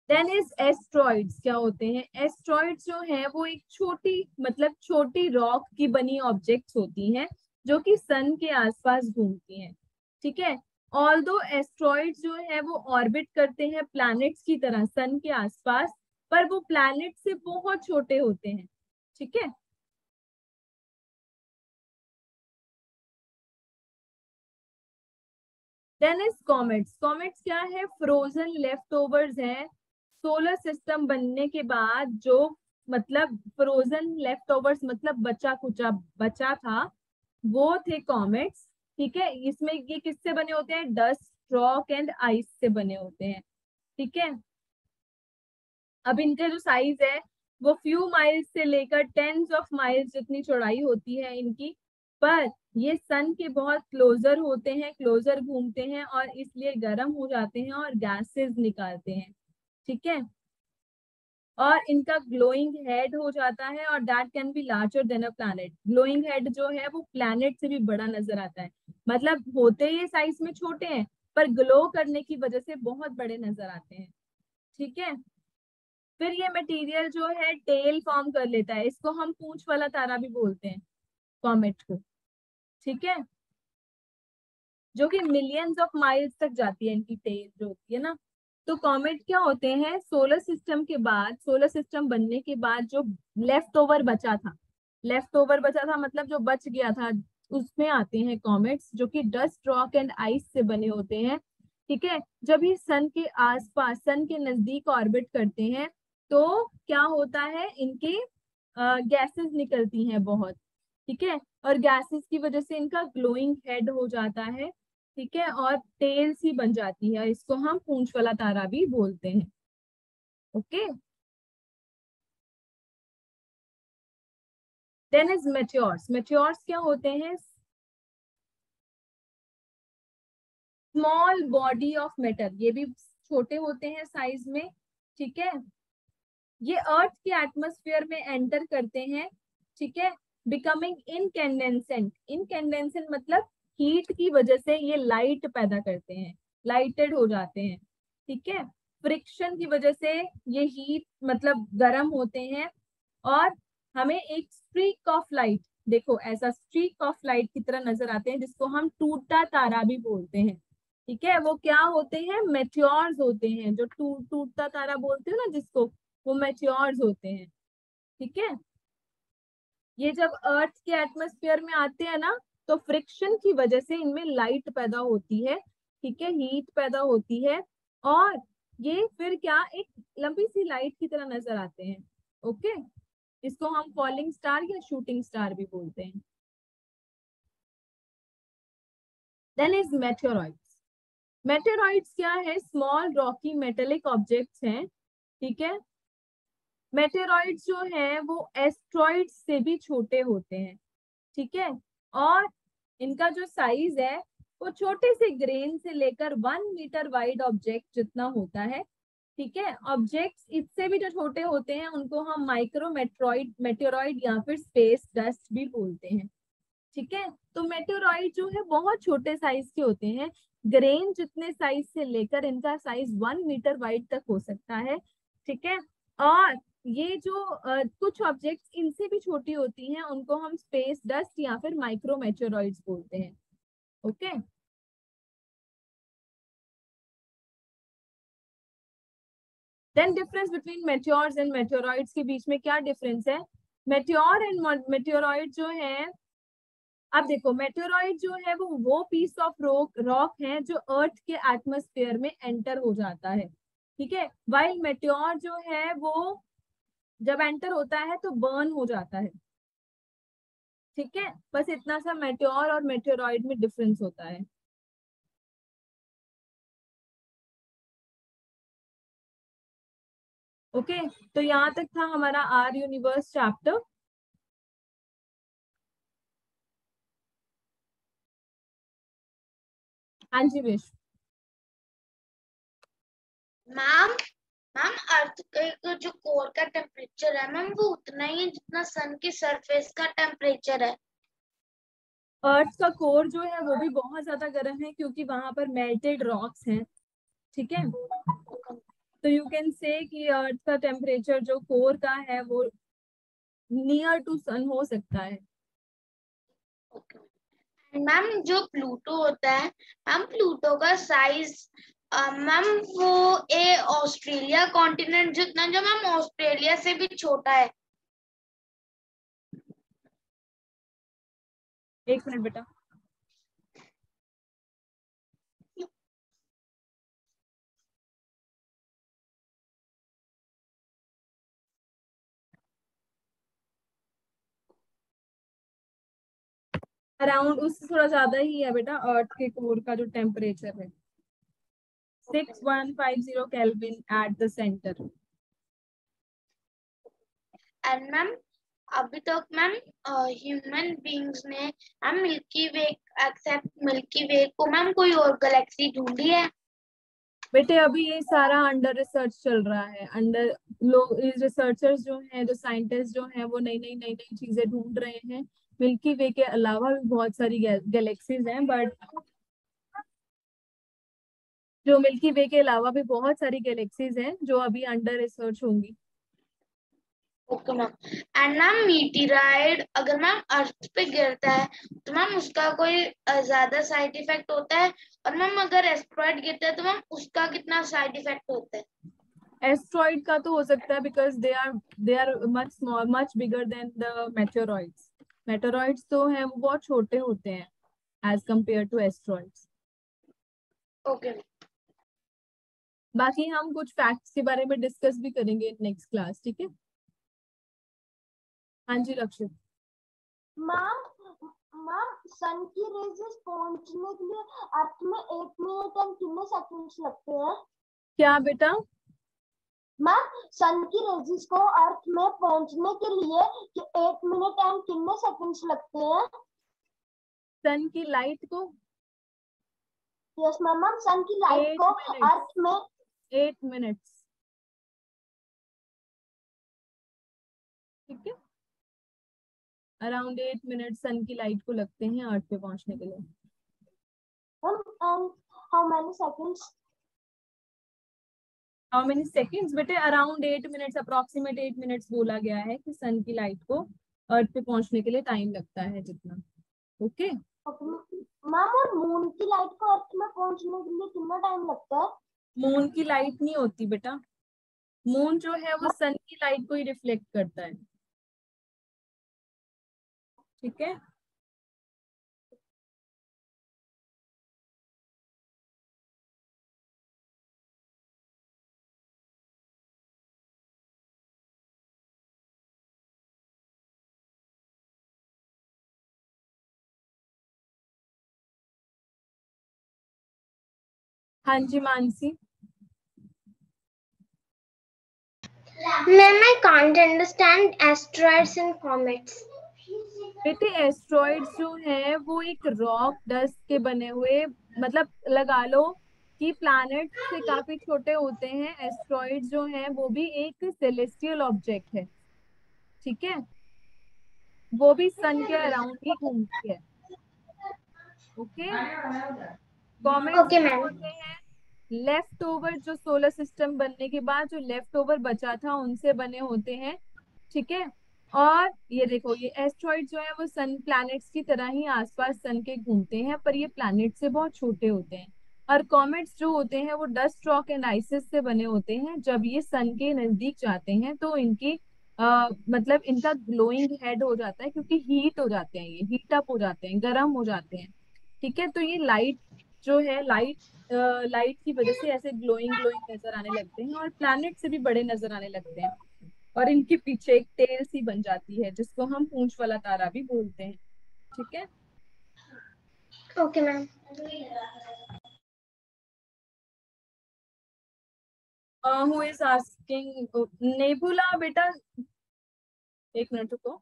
Then is asteroids. क्या होते हैं एस्ट्रॉइड्स? जो है वो एक छोटी मतलब छोटी रॉक की बनी ऑब्जेक्ट्स होती हैं जो कि सन के आसपास घूमती हैं। ठीक है। ऑल्दो एस्ट्रॉइड्स जो है वो ऑर्बिट करते हैं प्लैनेट्स की तरह सन के आसपास, पर वो प्लैनेट से बहुत छोटे होते हैं। ठीक है। Then is comets. कॉमेट्स क्या है? फ्रोजन लेफ्ट ओवर्स है सोलर सिस्टम बनने के बाद, जो मतलब फ्रोजन लेफ्ट ओवर्स मतलब बचा कुचा बचा था, वो थे कॉमेट्स। ठीक है। इसमें ये किससे बने होते हैं? डस्ट, रॉक एंड आइस से बने होते हैं। ठीक है। अब इनका जो साइज है वो फ्यू माइल्स से लेकर टेंस ऑफ माइल्स जितनी चौड़ाई होती है इनकी, पर ये सन के बहुत क्लोजर होते हैं, क्लोजर घूमते हैं और इसलिए गर्म हो जाते हैं और गैसेस निकालते हैं। ठीक है। और इनका ग्लोइंग हेड हो जाता है और that can be larger than a planet. Glowing head जो है वो प्लैनेट से भी बड़ा नजर आता है। मतलब होते ये साइज में छोटे हैं पर ग्लो करने की वजह से बहुत बड़े नजर आते हैं। ठीक है। फिर ये मटेरियल जो है टेल फॉर्म कर लेता है, इसको हम पूंछ वाला तारा भी बोलते हैं कॉमेट को। ठीक है। जो कि मिलियंस ऑफ माइल्स तक जाती है इनकी टेल जो होती है ना। तो कॉमेट क्या होते हैं? सोलर सिस्टम के बाद, सोलर सिस्टम बनने के बाद जो लेफ्ट ओवर बचा था, लेफ्ट ओवर बचा था मतलब जो बच गया था, उसमें आते हैं कॉमेट्स जो कि डस्ट, रॉक एंड आइस से बने होते हैं। ठीक है। जब ये सन के आसपास, सन के नजदीक ऑर्बिट करते हैं तो क्या होता है? इनके गैसेस निकलती हैं बहुत। ठीक है। और गैसेस की वजह से इनका ग्लोइंग हेड हो जाता है। ठीक है। और टेल्स ही बन जाती है, इसको हम पूंछ वाला तारा भी बोलते हैं। Okay. Then is meteors. Meteors क्या होते हैं? स्मॉल बॉडी ऑफ मैटर, ये भी छोटे होते हैं साइज में। ठीक है। ये अर्थ के एटमॉस्फेयर में एंटर करते हैं। ठीक है। Becoming incandescent. इनकैंडेसेंट मतलब हीट की वजह से ये लाइट पैदा करते हैं, लाइटेड हो जाते हैं। ठीक है। फ्रिक्शन की वजह से ये हीट मतलब गर्म होते हैं और हमें एक स्ट्रीक ऑफ लाइट, देखो ऐसा स्ट्रीक ऑफ लाइट की तरह नजर आते हैं, जिसको हम टूटा तारा भी बोलते हैं। ठीक है। वो क्या होते हैं? मेट्योर्स होते हैं। जो टूटता तारा बोलते हो ना जिसको, वो मेट्योर्स होते हैं। ठीक है। ये जब अर्थ के एटमॉस्फेयर में आते हैं ना, तो फ्रिक्शन की वजह से इनमें लाइट पैदा होती है। ठीक है। हीट पैदा होती है और ये फिर क्या एक लंबी सी लाइट की तरह नजर आते हैं। ओके। इसको हम फॉलिंग स्टार या शूटिंग स्टार भी बोलते हैं। Then is मेटेरोइड्स। मेटेरोइड्स क्या है? स्मॉल रॉकी मेटेलिक ऑब्जेक्ट्स हैं। ठीक है। मेटेरॉइड्स जो है वो एस्ट्रॉइड्स से भी छोटे होते हैं। ठीक है। और इनका जो साइज है वो छोटे से ग्रेन से लेकर 1 मीटर वाइड ऑब्जेक्ट जितना होता है। ठीक है। ऑब्जेक्ट्स इससे भी जो छोटे होते हैं उनको हम माइक्रो मेट्रॉइड, मेटेरॉइड या फिर स्पेस डस्ट भी बोलते हैं। ठीक है। तो मेटेरॉइड जो है बहुत छोटे साइज के होते हैं, ग्रेन जितने साइज से लेकर इनका साइज 1 मीटर वाइड तक हो सकता है। ठीक है। और ये जो कुछ ऑब्जेक्ट्स इनसे भी छोटी होती हैं उनको हम स्पेस डस्ट या फिर माइक्रो मेटेरॉइड्स बोलते हैं। Okay. Then difference between meteors and meteoroids के बीच में क्या डिफरेंस है? मेट्योर एंड मेटेरॉइड जो है, अब देखो मेटेरॉइड जो है वो पीस ऑफ रॉक रॉक है जो अर्थ के एटमॉस्फेयर में एंटर हो जाता है। ठीक है। वाइल मेटेओर जो है वो जब एंटर होता है तो बर्न हो जाता है। ठीक है। बस इतना सा मेटेओर और मेटेरॉइड में डिफरेंस होता है। ओके। तो यहाँ तक था हमारा आर यूनिवर्स चैप्टर। हाँ जी विश। मैम मैम अर्थ का जो कोर का टेम्परेचर है मैम वो उतना ही है जितना सन के सरफेस का टेम्परेचर है। अर्थ का कोर जो है वो भी बहुत ज्यादा गर्म है क्योंकि वहां पर मेल्टेड रॉक्स हैं। ठीक है। तो तो यू कैन से कि अर्थ का टेम्परेचर जो कोर का है वो नियर टू सन हो सकता है। मैम जो प्लूटो होता है मैम, प्लूटो का साइज मैम वो ऑस्ट्रेलिया कॉन्टिनेंट जितना, जो मैम ऑस्ट्रेलिया से भी छोटा है। एक मिनट बेटा। अराउंड उससे थोड़ा ज्यादा ही है बेटा, अर्थ के कोर का जो टेम्परेचर है 6150 kelvin at the centre. And ma'am अभी तक मैम ह्यूमन बींग्स ने मैम मिल्की वे एक्सेप्ट मिल्की वे को मैम कोई और गैलेक्सी ढूंढी है? बेटे अभी ये सारा अंडर रिसर्च चल रहा है। अंडर लोग रिसर्चर्स जो हैं, जो साइंटिस्ट जो हैं, वो नई नई चीजें ढूंढ रहे हैं। मिल्की वे के अलावा भी बहुत सारी गैलेक्सीज हैं, बट जो मिल्की वे के अलावा भी बहुत सारी गैलेक्सीज हैं जो अभी अंडर रिसर्च होंगी। Okay ma'am. एंड मैम मीटिराइड अगर मैम अर्थ पे गिरता है तो मैम उसका कोई ज्यादा साइड इफेक्ट होता है, और मैम अगर एस्ट्रॉइड गिरता है तो मैम उसका कितना साइड इफेक्ट होता है? एस्ट्रॉइड का तो हो सकता है, because they are much small, much bigger than the meteoroids. Meteoroids तो हैं वो बहुत छोटे होते हैं as compare to asteroids. Okay. बाकी हम कुछ फैक्ट्स के बारे में डिस्कस भी करेंगे नेक्स्ट क्लास, ठीक है? हाँ जी रक्षित। मैम मैम सन की रेजेस पहुंचने के लिए अर्थ में 8 मिनट एंड कितने सेकंड्स लगते हैं? क्या बेटा? मैम सन की रेजेस को अर्थ में पहुंचने के लिए 8 मिनट एंड कितने सेकंड्स लगते हैं? सन की लाइट को? Yes ma'am. मैम सन की लाइट को अर्थ में 8 मिनट्स, ठीक है? अराउंड 8 मिनट सन की लाइट को लगते हैं अर्थ पे पहुंचने के लिए। How many seconds? How many seconds बेटे? अराउंड 8 मिनट्स, अप्रोक्सीमेट 8 मिनट्स बोला गया है कि सन की लाइट को अर्थ पे पहुंचने के लिए टाइम लगता है जितना। ओके मैम और मून की लाइट को अर्थ में पहुंचने के लिए कितना टाइम लगता है? मून की लाइट नहीं होती बेटा, मून जो है वो सन की लाइट को ही रिफ्लेक्ट करता है, ठीक है? हाँ जी Mansi. Ma'am, I can't understand asteroids and comets. बेटे एस्ट्रॉइड्स जो है वो एक रॉक डस्ट के बने हुए, मतलब लगा लो कि प्लैनेट से काफी छोटे होते हैं। एस्ट्रॉइड्स जो है वो भी एक सेलेस्टियल ऑब्जेक्ट है, ठीक है? वो भी सन के अराउंड ही घूमती है। ओके कॉमेट्स Okay, क्या ma'am. होते हैं? लेफ्ट ओवर, जो सोलर सिस्टम बनने के बाद जो लेफ्ट ओवर बचा था उनसे बने होते हैं, ठीक है? और ये देखो, ये एस्ट्रॉइड जो है वो सन प्लैनेट्स की तरह ही आसपास सन के घूमते हैं, पर ये प्लैनेट से बहुत छोटे होते हैं। और कॉमेट्स जो होते हैं वो डस्ट, रॉक एंड आइसिस से बने होते हैं। जब ये सन के नजदीक जाते हैं तो इनकी मतलब इनका ग्लोइंग हेड हो जाता है, क्योंकि हीट हो जाते हैं, ये हीट अप हो जाते हैं, गर्म हो जाते हैं, ठीक है? तो ये लाइट जो है, लाइट की वजह से ऐसे ग्लोइंग ग्लोइंग नजर आने लगते हैं और प्लैनेट से भी बड़े नजर आने लगते हैं। और इनके पीछे एक टेल सी बन जाती है जिसको हम पूंछ वाला तारा भी बोलते हैं, ठीक है? Okay, ma'am. Who is asking? Nebula बेटा, एक मिनट रुको।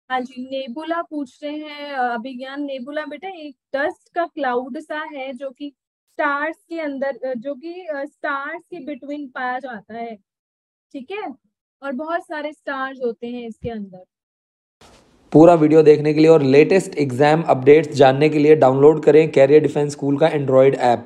हाँ जी, नेबुला पूछ रहे हैं अभिज्ञान। नेबुला बेटा एक डस्ट का क्लाउड सा है जो कि स्टार्स के अंदर, जो कि स्टार्स के बिटवीन पाया जाता है, ठीक है? और बहुत सारे स्टार्स होते हैं इसके अंदर। पूरा वीडियो देखने के लिए और लेटेस्ट एग्जाम अपडेट्स जानने के लिए डाउनलोड करें कैरियर डिफेंस स्कूल का एंड्रॉयड ऐप।